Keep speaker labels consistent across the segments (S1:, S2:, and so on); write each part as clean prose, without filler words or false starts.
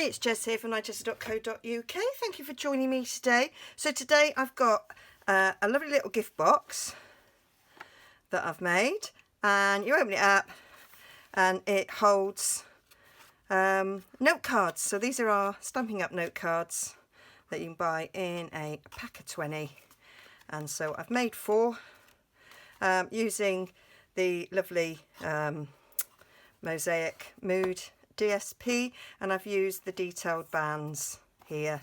S1: Hi, it's Jess here from Nigezza.co.uk. Thank you for joining me today. So today I've got a lovely little gift box that I've made, and you open it up and it holds note cards. So these are our Stampin' Up note cards that you can buy in a pack of 20. And so I've made 4 using the lovely Mosaic Mood DSP, and I've used the detailed bands here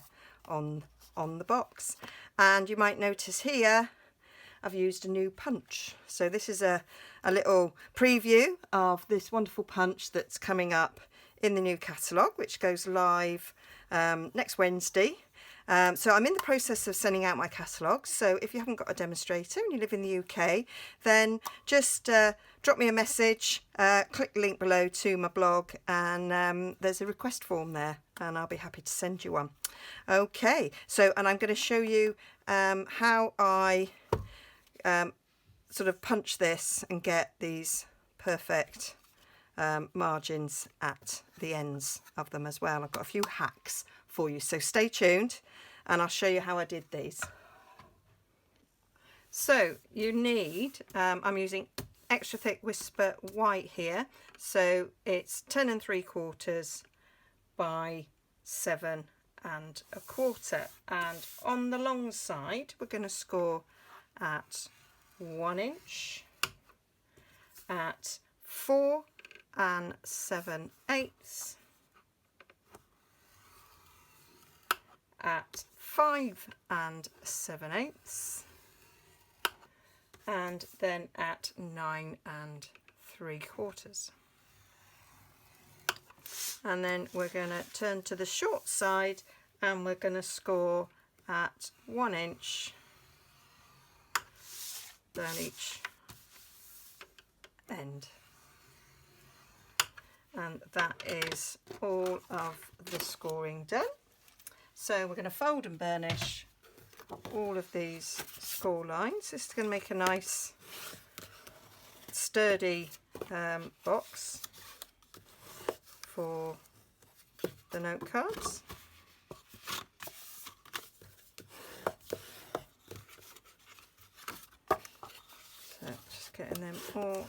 S1: on the box. And you might notice here I've used a new punch. So this is a little preview of this wonderful punch that's coming up in the new catalogue, which goes live next Wednesday. So I'm in the process of sending out my catalogue, so if you haven't got a demonstrator and you live in the UK, then just drop me a message, click the link below to my blog, and there's a request form there, and I'll be happy to send you one. Okay, so, and I'm going to show you how I sort of punch this and get these perfect margins at the ends of them as well. I've got a few hacks for you, so stay tuned and I'll show you how I did these. So you need, I'm using extra thick Whisper white here, so it's 10 3/4 by 7 1/4, and on the long side we're going to score at 1 inch, at 4 7/8, at 5 7/8, and then at 9 3/4. And then we're going to turn to the short side and we're going to score at 1 inch down each end. And that is all of the scoring done. So we're going to fold and burnish all of these score lines. This is going to make a nice sturdy box for the note cards. So just getting them all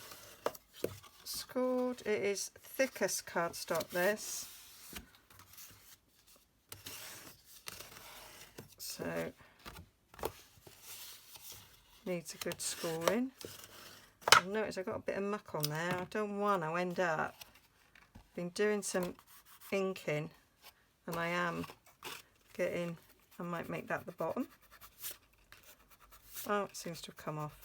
S1: scored. It is thickest cardstock, this. So needs a good scoring. You'll notice I've got a bit of muck on there. I don't want to end up. I've been doing some inking and I am getting, I might make that the bottom. Oh, it seems to have come off.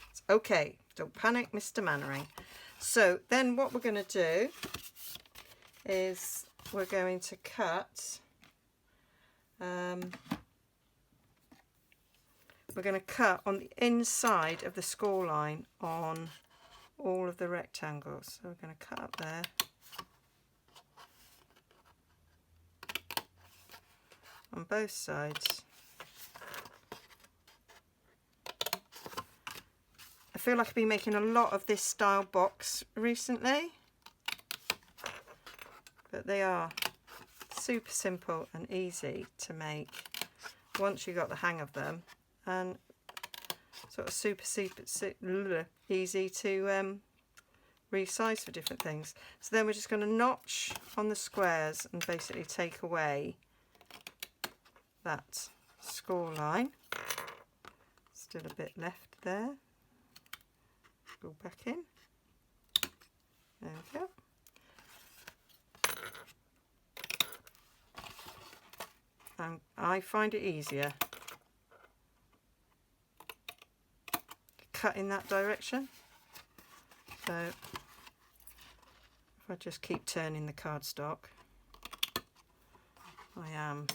S1: It's okay, don't panic, Mr. Mannering. So then what we're going to do is we're going to cut on the inside of the score line on all of the rectangles. So we're going to cut up there. On both sides. I feel like I've been making a lot of this style box recently, but they are super simple and easy to make once you got the hang of them, and sort of super easy to resize for different things. So then we're just going to notch on the squares and basically take away that score line. Still a bit left there. Go back in. There we go. And I find it easier to cut in that direction. So if I just keep turning the cardstock, I am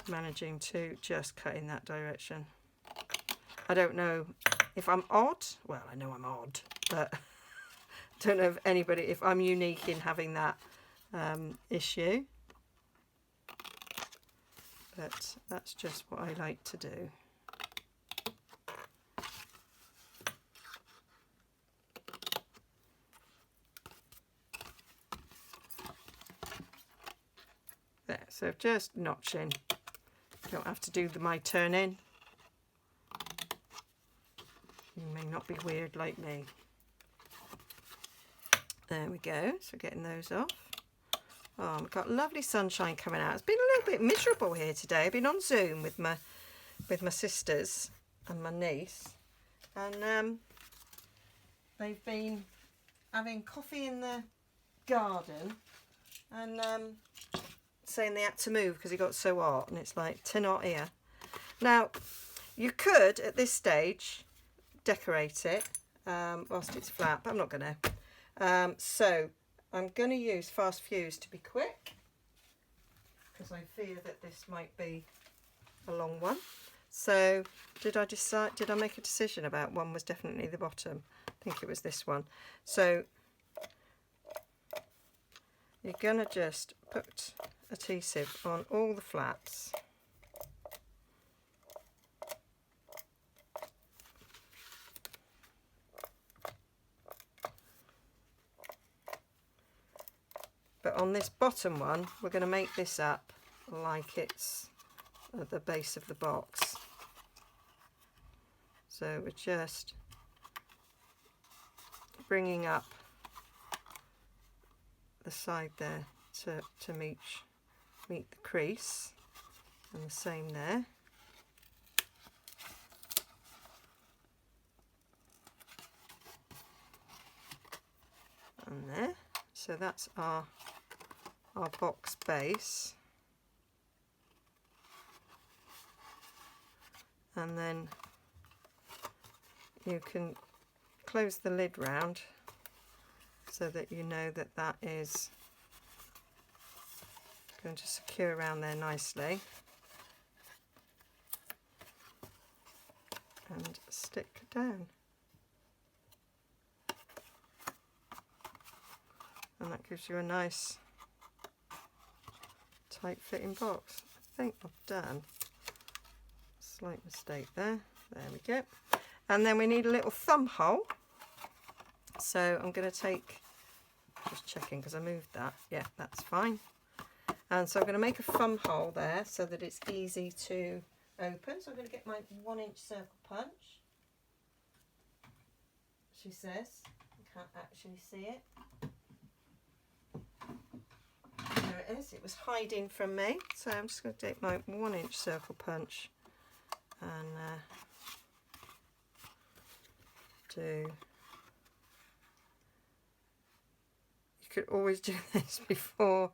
S1: managing to just cut in that direction. I don't know if I'm odd. Well, I know I'm odd, but I don't know if I'm unique in having that issue. But that's just what I like to do. So just notching. Don't have to do my turn in. You may not be weird like me. There we go. So getting those off. Oh, we've got lovely sunshine coming out. It's been a little bit miserable here today. I've been on Zoom with my sisters and my niece, and they've been having coffee in the garden and saying they had to move because it got so hot, and it's like tin hot here. Now, you could at this stage decorate it whilst it's flat, but I'm not going to. So I'm going to use fast fuse to be quick because I fear that this might be a long one. So did I make a decision about one was definitely the bottom? I think it was this one. So you're going to just put adhesive on all the flats. But on this bottom one, we're going to make this up like it's at the base of the box. So we're just bringing up the side there to meet the crease, and the same there. And there. So that's our box base, and then you can close the lid round so that you know that that is going to secure around there nicely, and stick down. And that gives you a nice tight fitting box. I think I've done a slight mistake there. There we go. And then we need a little thumb hole. So I'm going to take, just checking because I moved that. Yeah, that's fine. And so I'm going to make a thumb hole there so that it's easy to open. So I'm going to get my 1-inch circle punch. She says, you can't actually see it. There it is. It was hiding from me, so I'm just going to take my 1-inch circle punch and do. You could always do this before.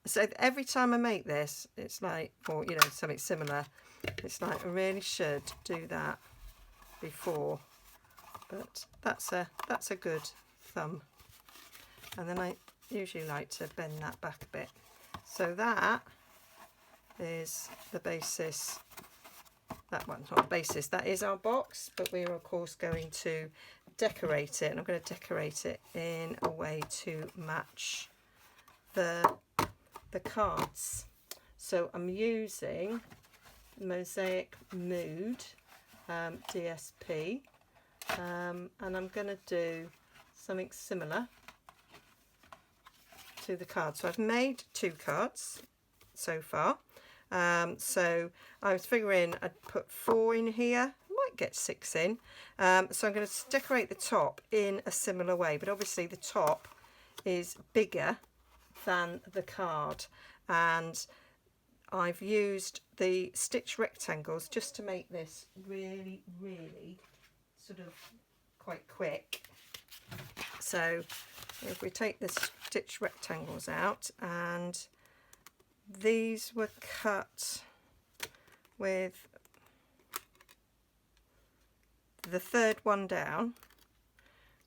S1: So every time I make this, it's like, or you know, something similar. It's like I really should do that before, but that's a good thumb. And then I usually like to bend that back a bit. So that is the basis. That one's not the basis, that is our box, but we're of course going to decorate it, and I'm going to decorate it in a way to match the cards. So I'm using Mosaic Mood DSP, and I'm going to do something similar to the cards. So I've made 2 cards so far. So I was figuring I'd put 4 in here. I might get 6 in. So I'm going to decorate the top in a similar way, but obviously the top is bigger than the card, and I've used the stitch rectangles just to make this really sort of quite quick. So if we take the stitch rectangles out, and these were cut with the 3rd one down.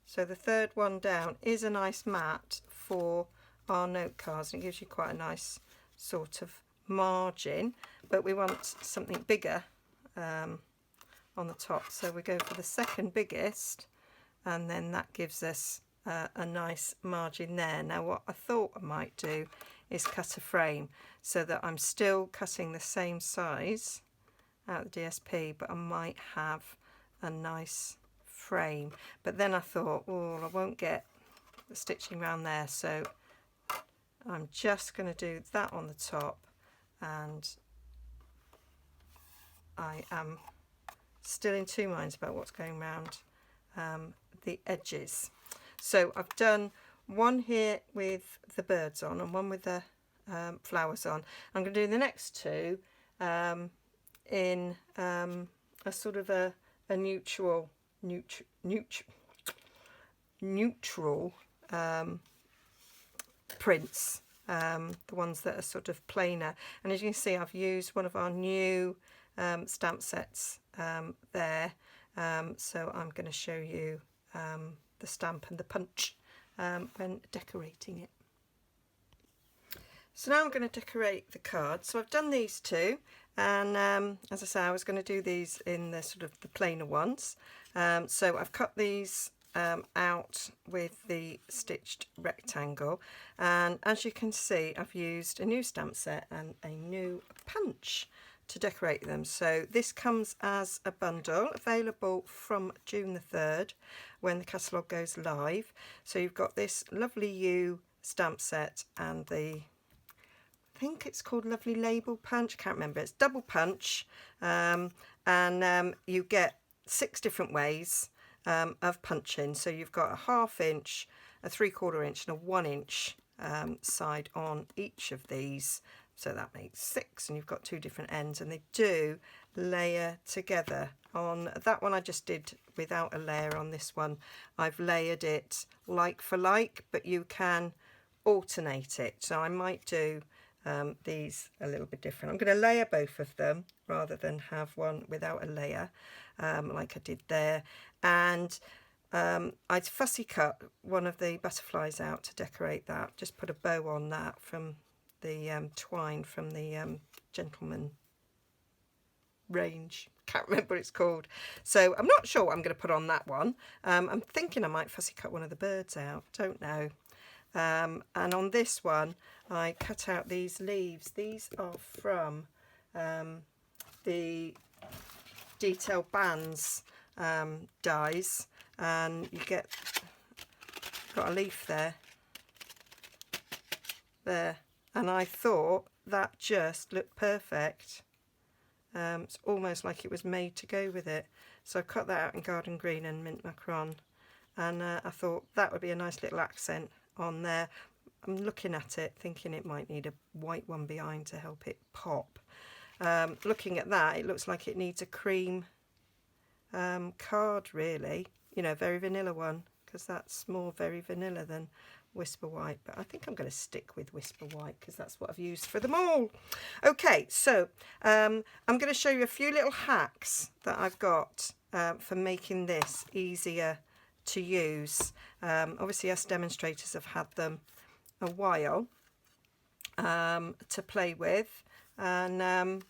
S1: So the 3rd one down is a nice mat for our note cards, and it gives you quite a nice sort of margin, but we want something bigger on the top, so we go for the 2nd biggest, and then that gives us a nice margin there. Now what I thought I might do is cut a frame so that I'm still cutting the same size out of the DSP, but I might have a nice frame. But then I thought, oh, I won't get the stitching around there, so I'm just going to do that on the top and I am still in two minds about what's going around the edges. So I've done one here with the birds on and one with the flowers on. I'm going to do the next two in a sort of a neutral prints, the ones that are sort of plainer. And as you can see, I've used one of our new stamp sets there, so I'm going to show you the stamp and the punch when decorating it. So now I'm going to decorate the card. So I've done these two, and as I say, I was going to do these in the sort of the plainer ones. So I've cut these out with the stitched rectangle, and as you can see, I've used a new stamp set and a new punch to decorate them. So this comes as a bundle, available from June the 3rd when the catalogue goes live. So you've got this lovely U stamp set and the, I think it's called Lovely Label Punch, can't remember, it's double punch, and you get 6 different ways of punching. So you've got a 1/2 inch, a 3/4 inch and a 1 inch side on each of these. So that makes 6, and you've got 2 different ends, and they do layer together. On that one I just did without a layer. On this one I've layered it like for like, but you can alternate it. So I might do these a little bit different. I'm going to layer both of them rather than have one without a layer, like I did there. And I'd fussy cut one of the butterflies out to decorate that. Just put a bow on that from the twine from the Gentleman range. Can't remember what it's called. So I'm not sure what I'm going to put on that one. I'm thinking I might fussy cut one of the birds out. Don't know. And on this one, I cut out these leaves. These are from the Detail Bands dies, and you got a leaf there, and I thought that just looked perfect. It's almost like it was made to go with it. So I cut that out in garden green and mint macaron, and I thought that would be a nice little accent on there. I'm looking at it thinking it might need a white one behind to help it pop. Looking at that, it looks like it needs a cream card, really, you know, very vanilla one, because that's more very vanilla than Whisper White. But I think I'm going to stick with Whisper White because that's what I've used for them all. Okay, so I'm going to show you a few little hacks that I've got for making this easier to use. Obviously us demonstrators have had them a while to play with, and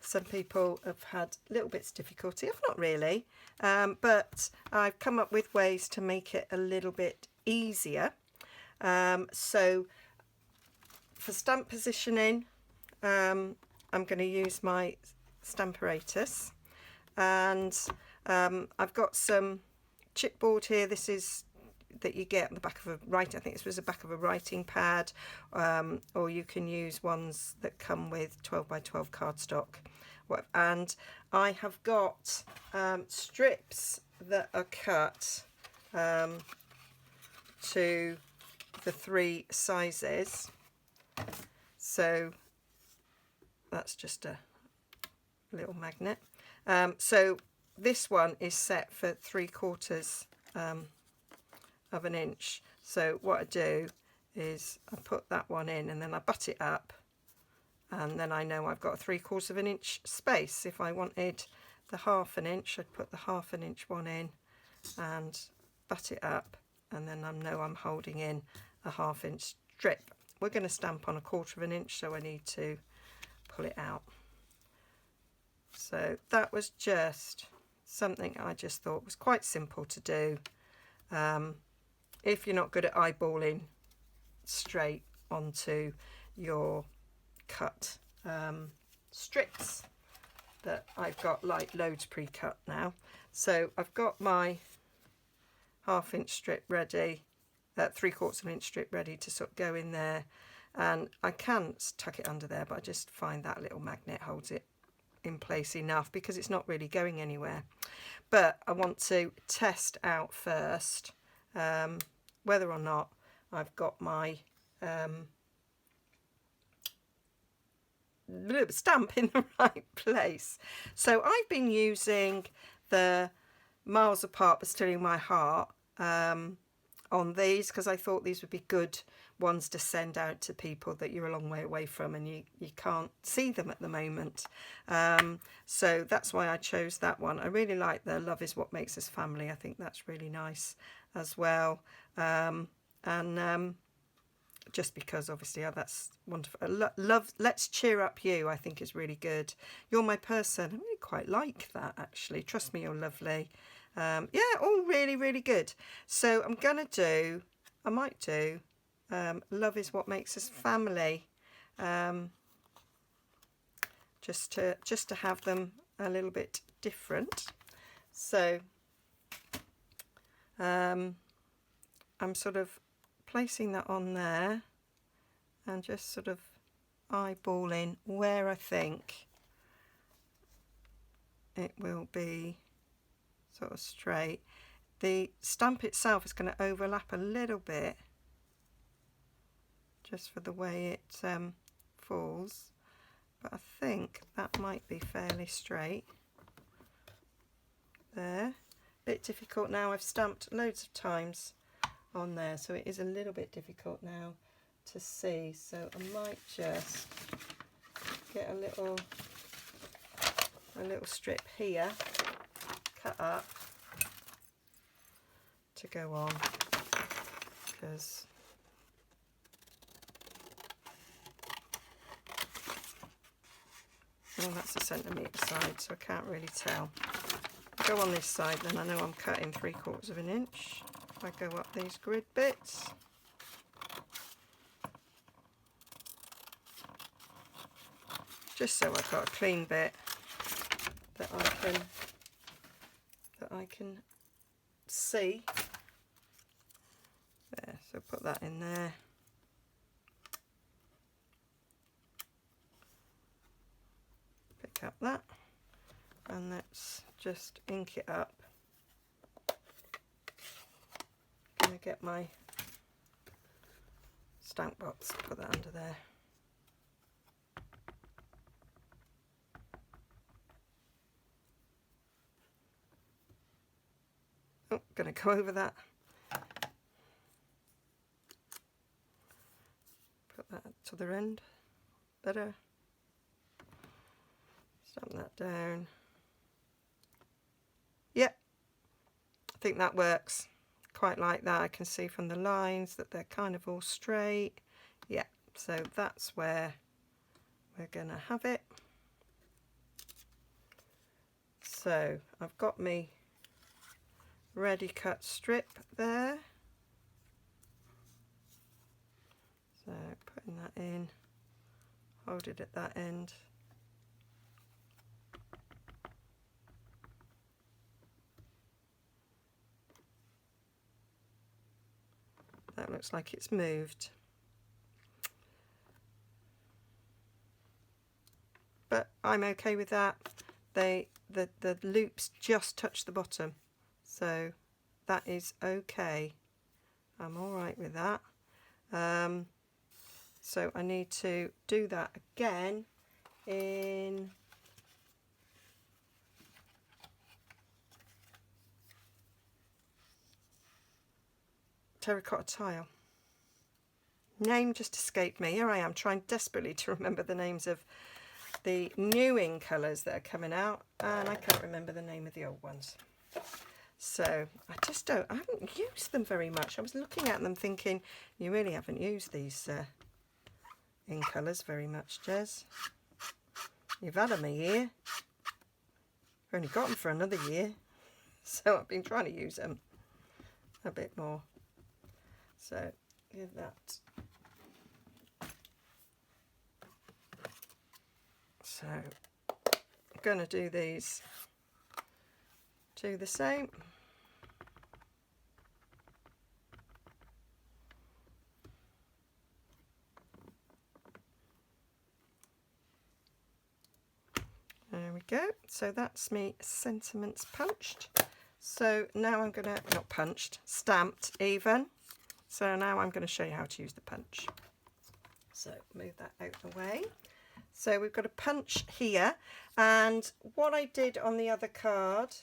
S1: some people have had little bits of difficulty. I've not really, but I've come up with ways to make it a little bit easier. So for stamp positioning, I'm going to use my Stamparatus, and I've got some chipboard here. This is that you get on the back of a writing, I think this was the back of a writing pad, or you can use ones that come with 12 by 12 cardstock. And I have got strips that are cut to the 3 sizes. So that's just a little magnet. So this one is set for 3/4 of an inch. So what I do is I put that one in and then I butt it up, and then I know I've got a 3/4 of an inch space. If I wanted the 1/2 inch, I'd put the 1/2 inch one in and butt it up, and then I know I'm holding in a 1/2 inch strip. We're going to stamp on a 1/4 inch, so I need to pull it out. So that was just something I just thought was quite simple to do. If you're not good at eyeballing straight onto your cut strips, that I've got like loads pre-cut now. So I've got my 1/2 inch strip ready, 3/4 inch strip ready to sort of go in there, and I can tuck it under there, but I just find that little magnet holds it in place enough because it's not really going anywhere. But I want to test out first whether or not I've got my stamp in the right place. So I've been using the Miles Apart but Still in My Heart on these because I thought these would be good ones to send out to people that you're a long way away from and you can't see them at the moment. So that's why I chose that one. I really like the Love Is What Makes Us Family. I think that's really nice as well. Just because obviously that's wonderful. Love, Let's Cheer Up You, I think is really good. You're My Person, I really quite like that actually. Trust Me, You're Lovely. Yeah, all really, really good. So I'm gonna do, I might do Love Is What Makes Us Family, just to have them a little bit different. So I'm sort of placing that on there and just sort of eyeballing where I think it will be sort of straight. The stamp itself is going to overlap a little bit just for the way it falls, but I think that might be fairly straight there. Bit difficult now, I've stamped loads of times on there, so it is a little bit difficult now to see, so I might just get a little strip here cut up to go on, because that's a centimetre side, so I can't really tell. Go on this side, then I know I'm cutting 3/4 of an inch. I go up these grid bits. Just so I've got a clean bit that I can see. There, so put that in there. Pick up that and let's just ink it up. Gonna get my stamp box, put that under there. Oh, gonna go over that. Put that to the end. Better. Stamp that down. Yep, I think that works. Quite like that. I can see from the lines that they're kind of all straight. Yeah, so that's where we're gonna have it. So I've got me ready cut strip there. So putting that in, hold it at that end. That looks like it's moved. But I'm okay with that. The loops just touch the bottom. So that is okay. I'm all right with that. So I need to do that again in terracotta tile. Name just escaped me. Here I am trying desperately to remember the names of the new in colours that are coming out, and I can't remember the name of the old ones. So I haven't used them very much. I was looking at them thinking, you really haven't used these in colours very much, Jez. You've had them a year. I've only got them for another year. So I've been trying to use them a bit more. So give that. So I'm going to do these two the same. go. So that's me sentiments punched. So now I'm going to, not punched, stamped even. So now I'm going to show you how to use the punch. So move that out of the way. So we've got a punch here, and what I did on the other card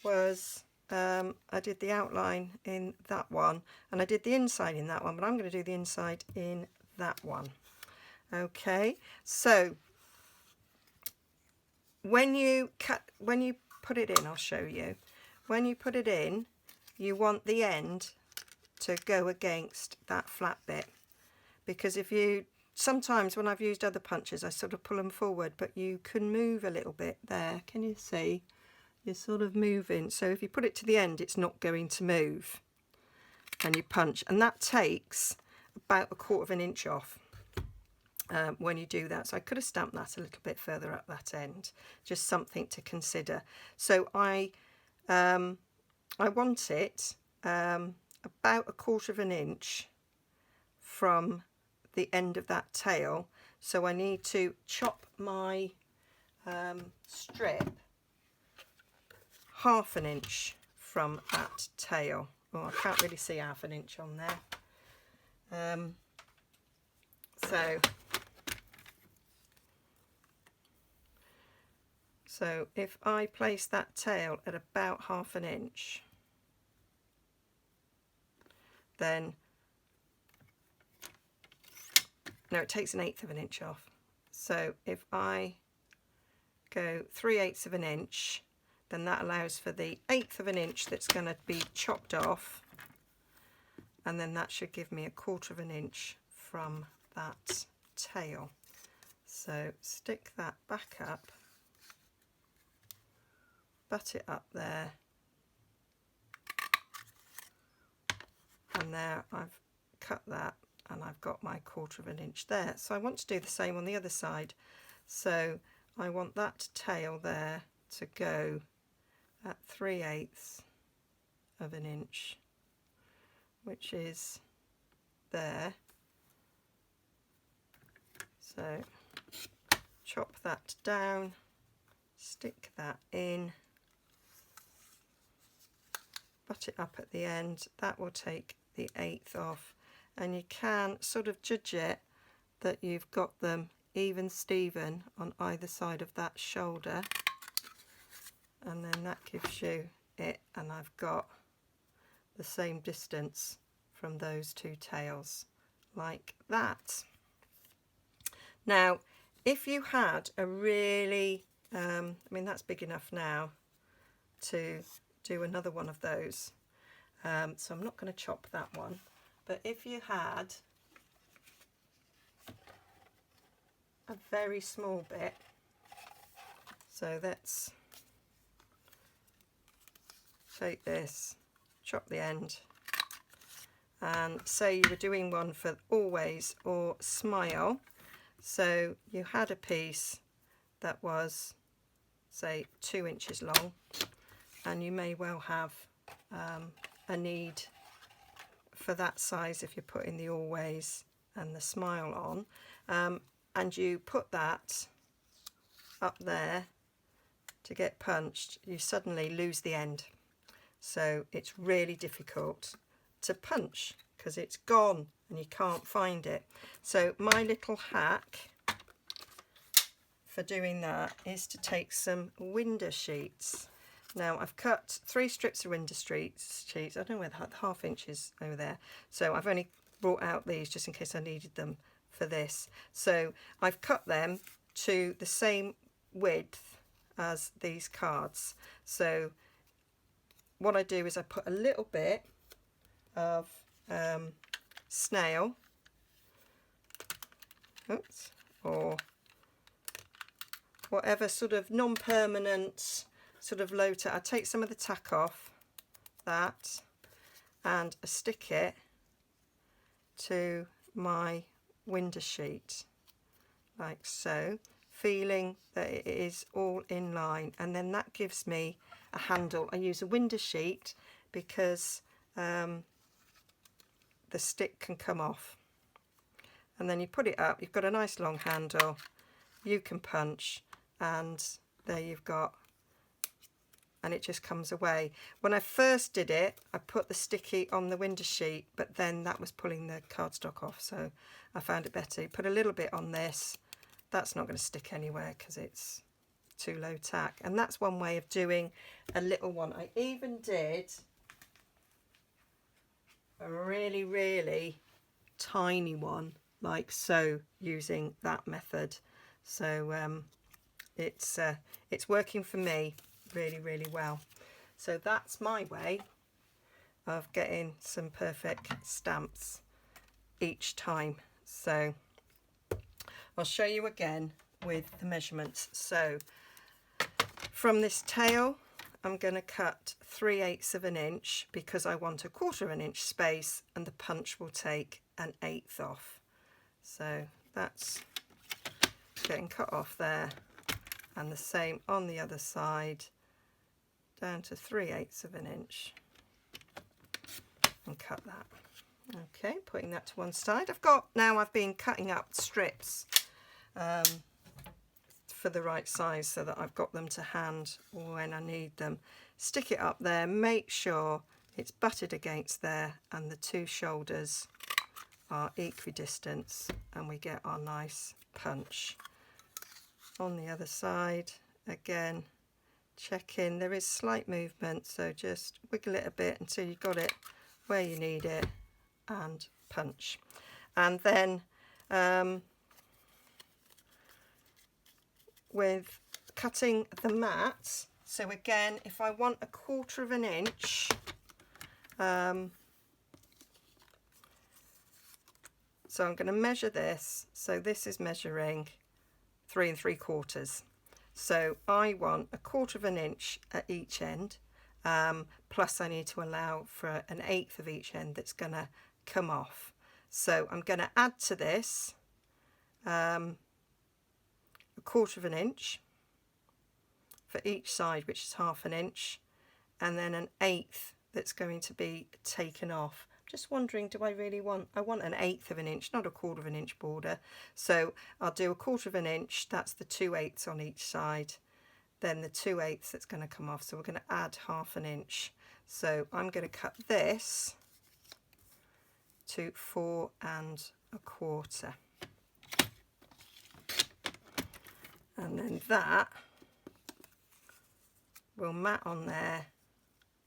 S1: was I did the outline in that one, and I did the inside in that one, but I'm going to do the inside in that one. Okay, so when you put it in, I'll show you. When you put it in, you want the end to go against that flat bit, because if you, sometimes when I've used other punches I sort of pull them forward, but you can move a little bit there. Can you see? You're sort of moving, so if you put it to the end it's not going to move, and you punch, and that takes about 1/4 inch off when you do that. So I could have stamped that a little bit further up that end, just something to consider. So I want it about 1/4 inch from the end of that tail, so I need to chop my strip 1/2 inch from that tail. Oh, I can't really see 1/2 inch on there. So if I place that tail at about 1/2 inch, then, no, it takes 1/8 inch off. So if I go 3/8 inch, then that allows for the 1/8 inch that's going to be chopped off, and then that should give me 1/4 inch from that tail. So stick that back up, butt it up there, and there I've cut that, and I've got my 1/4 inch there. So I want to do the same on the other side. So I want that tail there to go at 3/8 inch, which is there. So chop that down, stick that in, butt it up at the end. That will take the 1/8 off, and you can sort of judge it that you've got them even Steven on either side of that shoulder, and then that gives you it, and I've got the same distance from those two tails, like that. Now if you had a really I mean that's big enough now to do another one of those, so I'm not going to chop that one, but if you had a very small bit, so let's take this, chop the end, and say you were doing one for Always or Smile, so you had a piece that was, say, 2 inches long, and you may well have a need for that size if you're putting the Always and the Smile on, and you put that up there to get punched, you suddenly lose the end. So it's really difficult to punch because it's gone and you can't find it. So my little hack for doing that is to take some window sheets. Now I've cut 3 strips of window sheets. I don't know where the 1/2 inch is over there. So I've only brought out these just in case I needed them for this. So I've cut them to the same width as these cards. So what I do is I put a little bit of snail, oops, or whatever sort of non-permanent sort of low tack. I take some of the tack off that and I stick it to my window sheet like so, feeling that it is all in line, and then that gives me a handle. I use a window sheet because the stick can come off, and then you put it up, you've got a nice long handle, you can punch, and there you've got, and it just comes away. When I first did it, I put the sticky on the window sheet, but then that was pulling the cardstock off, so I found it better. Put a little bit on this. That's not going to stick anywhere because it's too low tack. And that's one way of doing a little one. I even did a really, really tiny one like so, using that method. So it's working for me really, really well. So that's my way of getting some perfect stamps each time. So I'll show you again with the measurements. So from this tail, I'm going to cut 3/8 of an inch because I want 1/4 of an inch space, and the punch will take 1/8 off. So that's getting cut off there, and the same on the other side, down to 3/8 of an inch, and cut that. Okay, putting that to one side. I've been cutting up strips for the right size so that I've got them to hand when I need them. Stick it up there, make sure it's butted against there and the two shoulders are equidistant, and we get our nice punch. On the other side, again, check in. There is slight movement, so just wiggle it a bit until you've got it where you need it, and punch. And then with cutting the mat, so again, if I want 1/4 of an inch, so I'm going to measure this. So this is measuring 3 3/4. So I want 1/4 of an inch at each end, plus I need to allow for 1/8 of each end that's going to come off. So I'm going to add to this 1/4 of an inch for each side, which is 1/2 an inch, and then 1/8 that's going to be taken off. Just wondering, do I really want, I want 1/8 of an inch, not 1/4 of an inch border. So I'll do 1/4 of an inch, that's the 2/8 on each side, then the 2/8 that's going to come off. So we're going to add 1/2 an inch. So I'm going to cut this to 4 1/4. And then that will mat on there,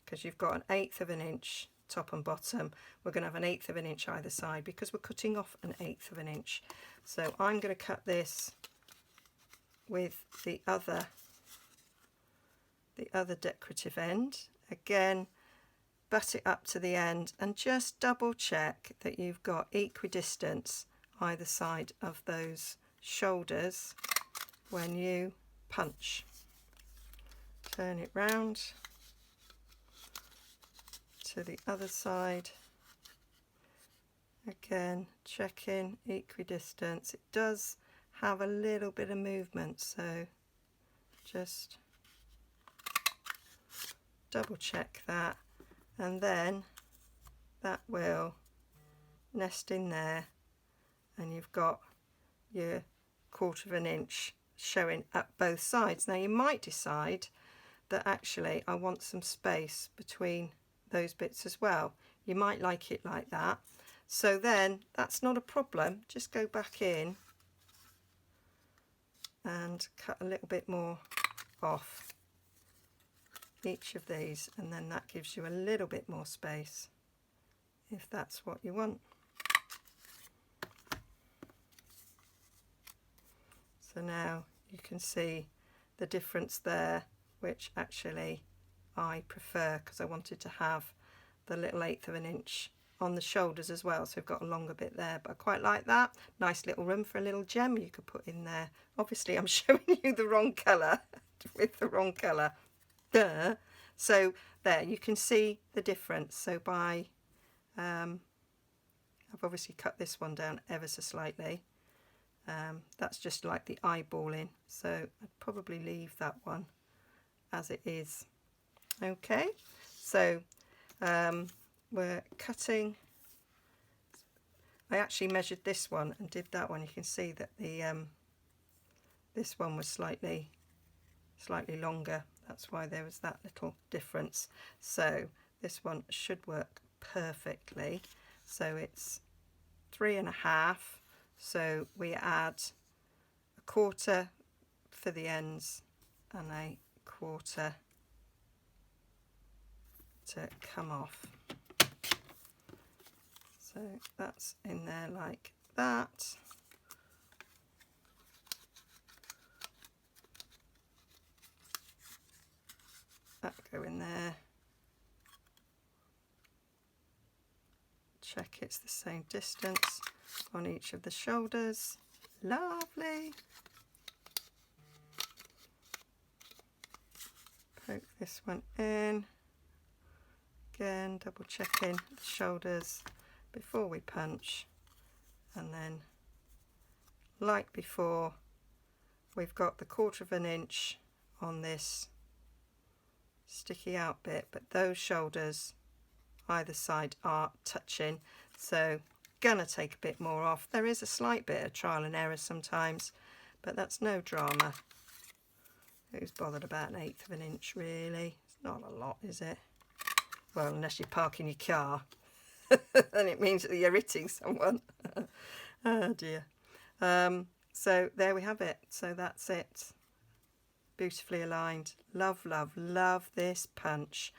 S1: because you've got 1/8 of an inch top and bottom. We're going to have 1/8 of an inch either side because we're cutting off 1/8 of an inch. So I'm going to cut this with the other decorative end. Again, butt it up to the end and just double check that you've got equidistance either side of those shoulders when you punch. Turn it round to the other side. Again, checking equidistance. It does have a little bit of movement, so just double check that, and then that will nest in there, and you've got your 1/4 of an inch showing up both sides. Now you might decide that actually I want some space between those bits as well. You might like it like that. So then that's not a problem. Just go back in and cut a little bit more off each of these, and then that gives you a little bit more space if that's what you want. So now you can see the difference there, which actually I prefer because I wanted to have the little 1/8 of an inch on the shoulders as well, so we've got a longer bit there, but I quite like that. Nice little room for a little gem you could put in there. Obviously I'm showing you the wrong colour with the wrong colour. Duh. So there you can see the difference. So by I've obviously cut this one down ever so slightly. That's just like the eyeballing, so I'd probably leave that one as it is. Okay, so we're cutting. I actually measured this one and did that one. You can see that the this one was slightly slightly longer. That's why there was that little difference. So this one should work perfectly. So it's 3.5, so we add 1/4 for the ends and 1/4 to come off. So that's in there like that. That go in there. Check it's the same distance on each of the shoulders. Lovely. Poke this one in. Again, double checking the shoulders before we punch. And then, like before, we've got the 1/4 inch on this sticky out bit, but those shoulders either side are touching, so gonna take a bit more off. There is a slight bit of trial and error sometimes, but that's no drama. Who's bothered about 1/8 inch really? It's not a lot, is it? Well, unless you're parking your car, then it means that you're hitting someone. Oh dear. So there we have it. So that's it. Beautifully aligned. Love, love, love this punch.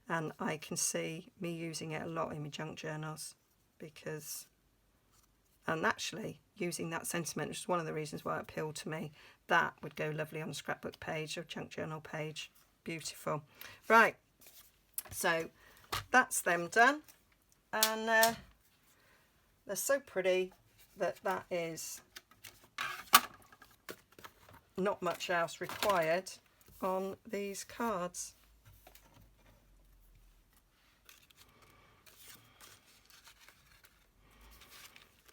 S1: And I can see me using it a lot in my junk journals because, and actually using that sentiment, which is one of the reasons why it appealed to me, that would go lovely on a scrapbook page or junk journal page. Beautiful. Right, so that's them done. And they're so pretty that is not much else required on these cards.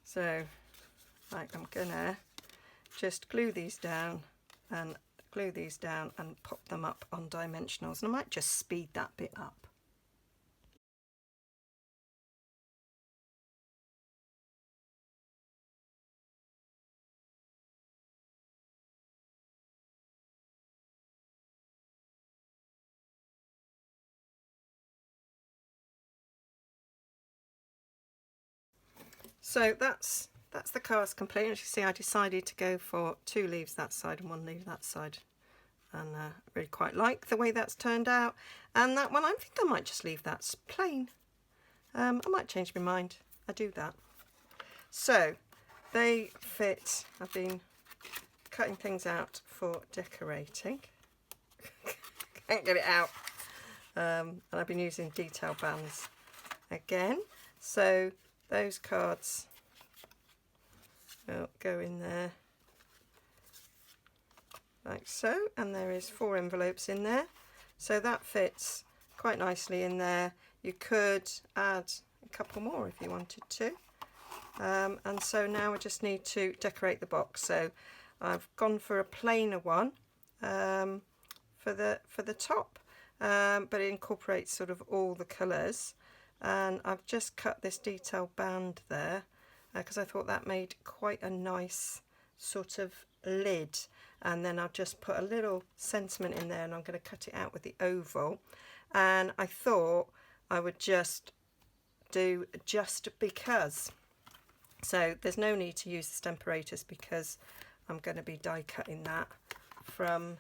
S1: So, like, I'm gonna just glue these down and pop them up on dimensionals, and I might just speed that bit up. So that's the cards complete. As you see, I decided to go for 2 leaves that side and 1 leaf that side, and I really quite like the way that's turned out. And that one, I think I might just leave that plain. I might change my mind. I do that. So they fit. I've been cutting things out for decorating. Can't get it out. And I've been using detail bands again. So those cards will go in there like so, and there is 4 envelopes in there, so that fits quite nicely in there. You could add a couple more if you wanted to, and so now I just need to decorate the box. So I've gone for a plainer one for the top, but it incorporates sort of all the colours. And I've just cut this detail band there because I thought that made quite a nice sort of lid. And then I'll just put a little sentiment in there, and I'm going to cut it out with the oval. And I thought I would just do just because. So there's no need to use the Stemperatus because I'm going to be die cutting that from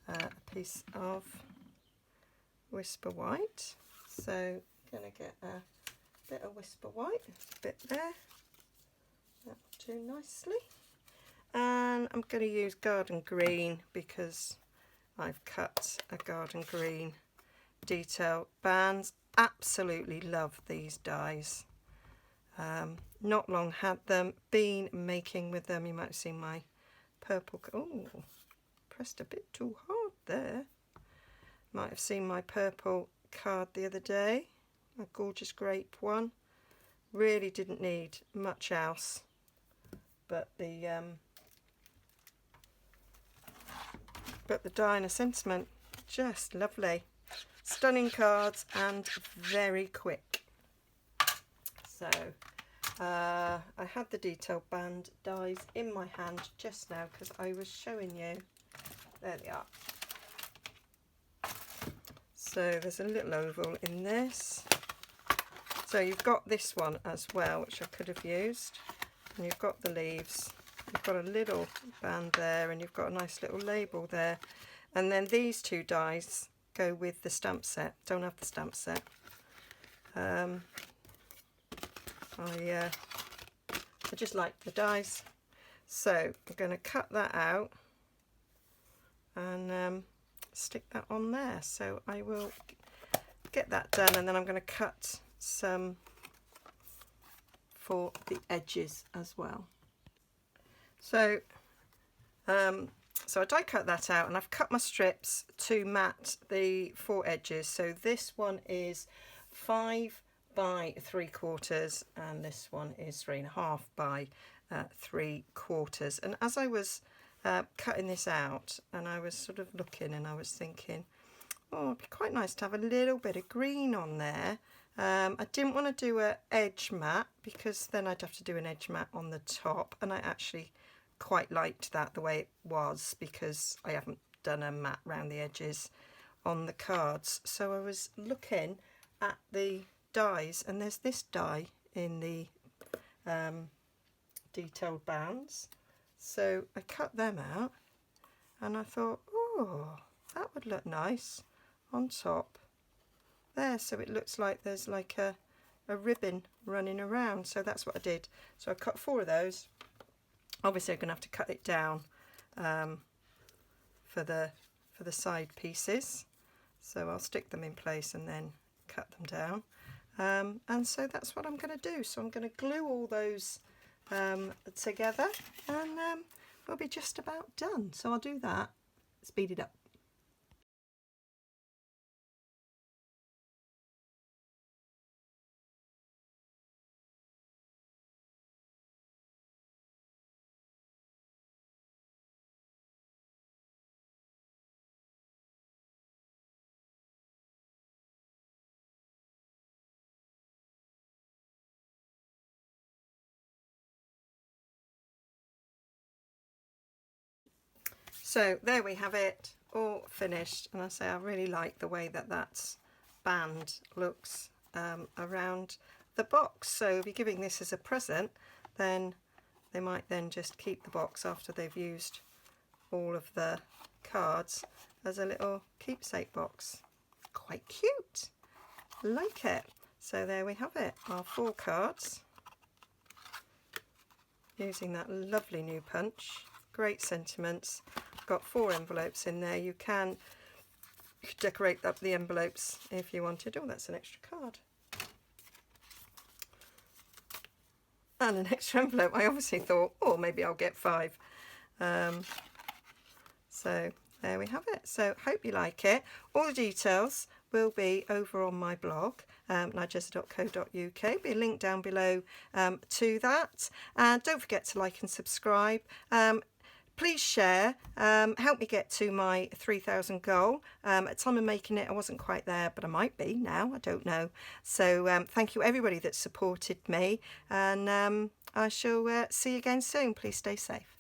S1: a piece of Whisper White. So going to get a bit of Whisper White, a bit there, that'll do nicely. And I'm going to use Garden Green because I've cut a Garden Green detail bands. Absolutely love these dies. Not long had them, been making with them. You might have seen my purple, oh, pressed a bit too hard there. Might have seen my purple card the other day. A gorgeous grape one. Really didn't need much else, but the die and a sentiment, just lovely. Stunning cards and very quick. So I had the detail band dies in my hand just now because I was showing you There they are. So there's a little oval in this. So you've got this one as well, which I could have used. And you've got the leaves. You've got a little band there, and you've got a nice little label there. And then these two dies go with the stamp set. Don't have the stamp set. I just like the dies. So I'm going to cut that out and stick that on there. So I will get that done, and then I'm going to cut some for the edges as well. So so I die cut that out, and I've cut my strips to mat the 4 edges. So this one is 5 by 3/4, and this one is 3.5 by 3/4. And as I was cutting this out, and I was sort of looking, and I was thinking, oh, it'd be quite nice to have a little bit of green on there. I didn't want to do an edge mat, because then I'd have to do an edge mat on the top, and I actually quite liked that the way it was, because I haven't done a mat round the edges on the cards. So I was looking at the dies, and there's this die in the detailed bands. So I cut them out, and I thought, oh, that would look nice on top there. So it looks like there's like a ribbon running around. So that's what I did. So I cut 4 of those. Obviously I'm going to have to cut it down for the side pieces. So I'll stick them in place and then cut them down. And so that's what I'm going to do. So I'm going to glue all those together, and we'll be just about done. So I'll do that, speed it up. So there we have it, all finished, and I say I really like the way that band looks around the box. So if you're giving this as a present, then they might then just keep the box after they've used all of the cards as a little keepsake box. Quite cute, like it. So there we have it, our 4 cards using that lovely new punch. Great sentiments. Got 4 envelopes in there. You can decorate up the envelopes if you wanted. Oh, that's an extra card. And an extra envelope. I obviously thought, oh, maybe I'll get 5. So there we have it. So hope you like it. All the details will be over on my blog, nigezza.co.uk. Be a link down below to that. And don't forget to like and subscribe. Please share, help me get to my 3,000 goal. At the time of making it, I wasn't quite there, but I might be now, I don't know. So thank you everybody that supported me, and I shall see you again soon. Please stay safe.